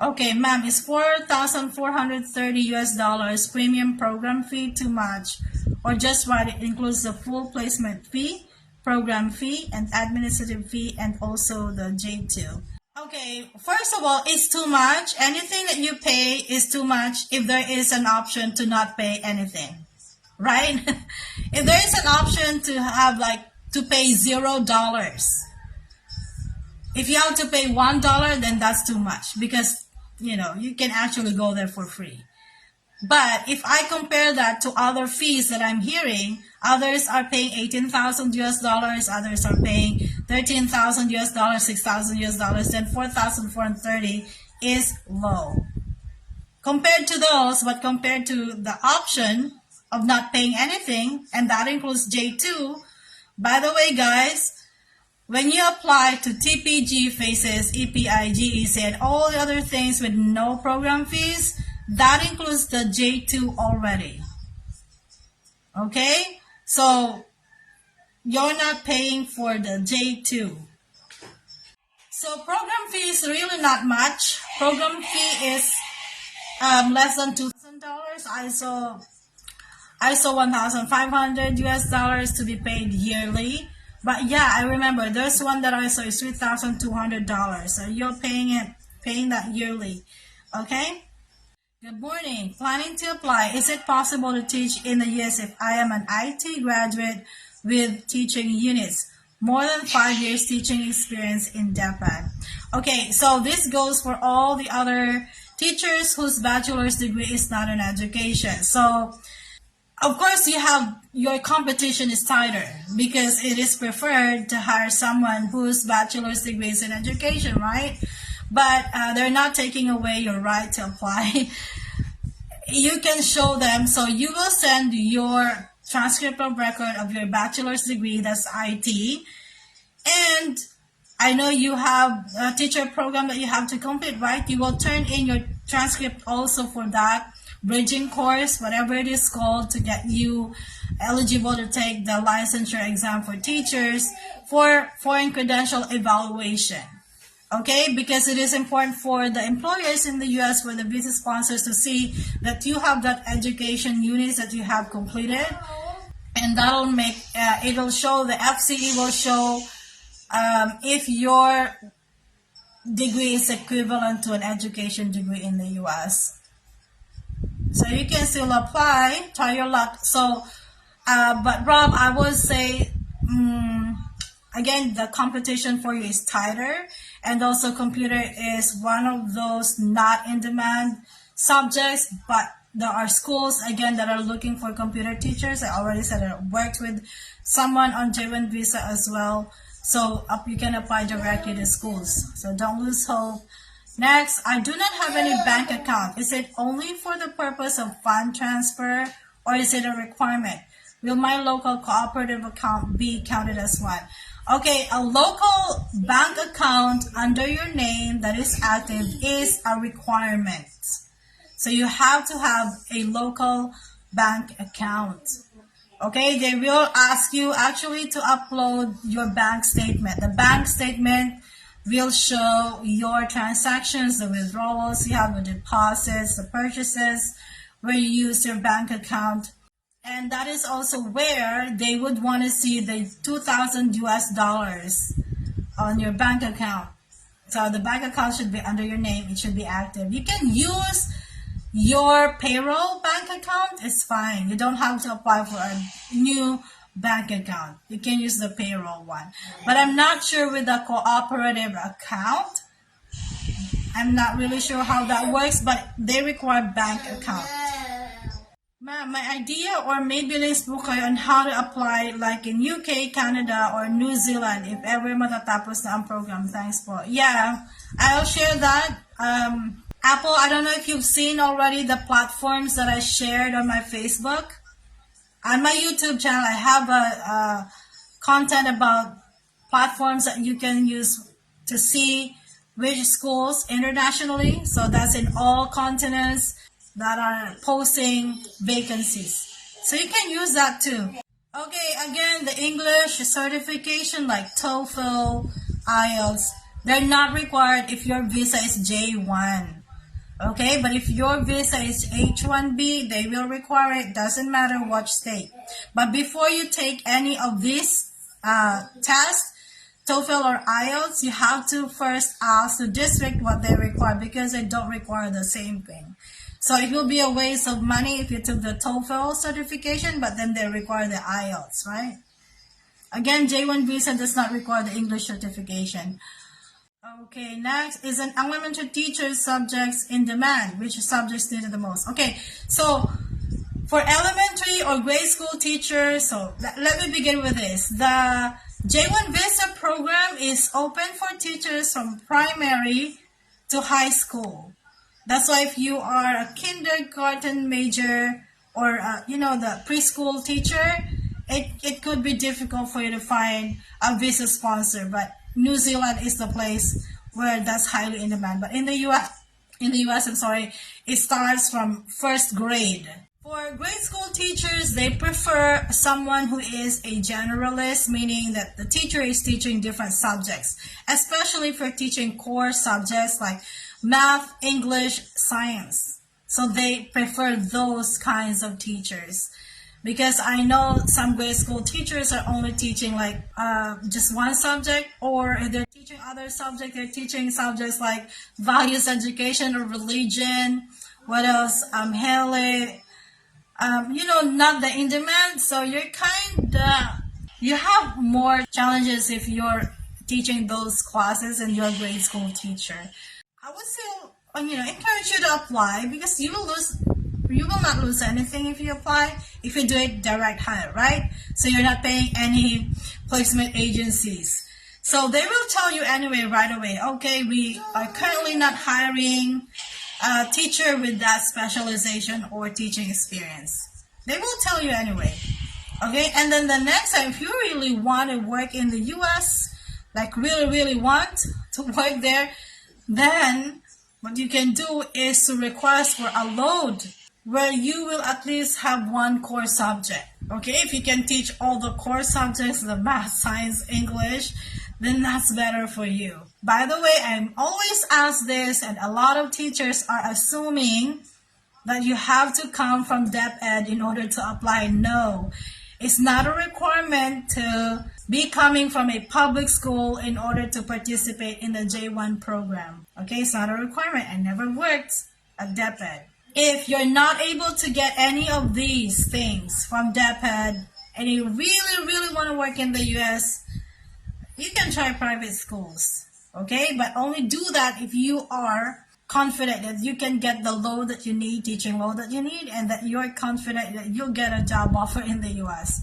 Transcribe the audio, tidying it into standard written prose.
Okay, ma'am, is 4,430 US dollars premium program fee too much? Or just right, it includes the full placement fee, program fee, and administrative fee, and also the J2. Okay, first of all, it's too much. Anything that you pay is too much if there is an option to not pay anything, right? If there is an option to have like to pay $0, if you have to pay $1, then that's too much because you can actually go there for free. But if I compare that to other fees that I'm hearing, others are paying 18,000 US dollars, others are paying 13,000 US dollars, 6,000 US dollars, then 4,430 is low. Compared to those, but compared to the option of not paying anything, and that includes J2, by the way, guys, when you apply to TPG, FACES, EPI, GEC, and all the other things with no program fees, that includes the J2 already. Okay? So, you're not paying for the J2. So, program fee is really not much. Program fee is less than $2,000. I saw 1,500 US dollars to be paid yearly. But yeah, I remember there's one that I saw is $3,200. So you're paying that yearly. Okay? Good morning. Planning to apply. Is it possible to teach in the US if I am an IT graduate with teaching units? More than 5 years teaching experience in Japan. Okay, so this goes for all the other teachers whose bachelor's degree is not in education. So, of course, your competition is tighter because it is preferred to hire someone whose bachelor's degree is in education, right? But they're not taking away your right to apply. You can show them, so you will send your transcript of record of your bachelor's degree, that's IT, and I know you have a teacher program that you have to complete, right? You will turn in your transcript also for that bridging course, whatever it is called, to get you eligible to take the licensure exam for teachers for foreign credential evaluation. Okay, because it is important for the employers in the US, for the visa sponsors to see that you have that education units that you have completed, and that'll make it'll show, the FCE will show if your degree is equivalent to an education degree in the US. So you can still apply, try your luck. So, but Rob, I would say, again, the competition for you is tighter, and also computer is one of those not in demand subjects, but there are schools, again, that are looking for computer teachers. I already said I worked with someone on J1 visa as well. So you can apply directly to schools. So don't lose hope. Next, I do not have any bank account. Is it only for the purpose of fund transfer, or is it a requirement? Will my local cooperative account be counted as one? Okay, a local bank account under your name that is active is a requirement. So you have to have a local bank account. Okay, they will ask you actually to upload your bank statement. The bank statement will show your transactions, the withdrawals you have, the deposits, the purchases, where you use your bank account. And that is also where they would want to see the 2,000 US dollars on your bank account. So the bank account should be under your name. It should be active. You can use your payroll bank account. It's fine. You don't have to apply for a new bank account. You can use the payroll one. But I'm not sure with the cooperative account. I'm not really sure how that works, but they require bank account. Ma'am, my idea or maybe list po kayo on how to apply like in UK, Canada, or New Zealand if ever matatapos na ang program. Thanks po. Yeah, I'll share that. Apple, I don't know if you've seen already the platforms that I shared on my Facebook. On my YouTube channel, I have a content about platforms that you can use to see which schools internationally. So that's in all continents that are posting vacancies. So you can use that too. Okay, again, the English certification like TOEFL, IELTS, they're not required if your visa is J1. Okay, but if your visa is H-1B, they will require it, doesn't matter what state. But before you take any of these tests, TOEFL or IELTS, you have to first ask the district what they require, because they don't require the same thing. So it will be a waste of money if you took the TOEFL certification, but then they require the IELTS, right? Again, J1 visa does not require the English certification. Okay, next is an elementary teacher subjects in demand. Which subjects needed the most? Okay, so for elementary or grade school teachers, so let me begin with this. The J1 visa program is open for teachers from primary to high school. That's why if you are a kindergarten major or the preschool teacher, it could be difficult for you to find a visa sponsor. But New Zealand is the place where that's highly in demand. But in the US, I'm sorry, it starts from first grade. For grade school teachers, they prefer someone who is a generalist, meaning that the teacher is teaching different subjects, especially for teaching core subjects like math, English, science. So they prefer those kinds of teachers. Because I know some grade school teachers are only teaching like just one subject, or if they're teaching other subjects, they're teaching subjects like values education or religion. What else? Haley. Not the in demand. So you have more challenges if you're teaching those classes and you're a grade school teacher. I would still, encourage you to apply, because you will not lose anything if you apply, if you do it direct hire, right? So you're not paying any placement agencies. So they will tell you anyway right away, okay, we are currently not hiring a teacher with that specialization or teaching experience. They will tell you anyway. Okay, and then the next time, if you really want to work in the US, like really want to work there, then what you can do is to request for a load where you will at least have one core subject. Okay, if you can teach all the core subjects, the math, science, English, then that's better for you. By the way, I'm always asked this, and a lot of teachers are assuming that you have to come from DepEd in order to apply. No, it's not a requirement to be coming from a public school in order to participate in the J1 program. Okay, it's not a requirement. I never worked at DepEd. If you're not able to get any of these things from DepEd and you really want to work in the US, you can try private schools, okay? But only do that if you are confident that you can get the load that you need, teaching load that you need, and that you're confident that you'll get a job offer in the US.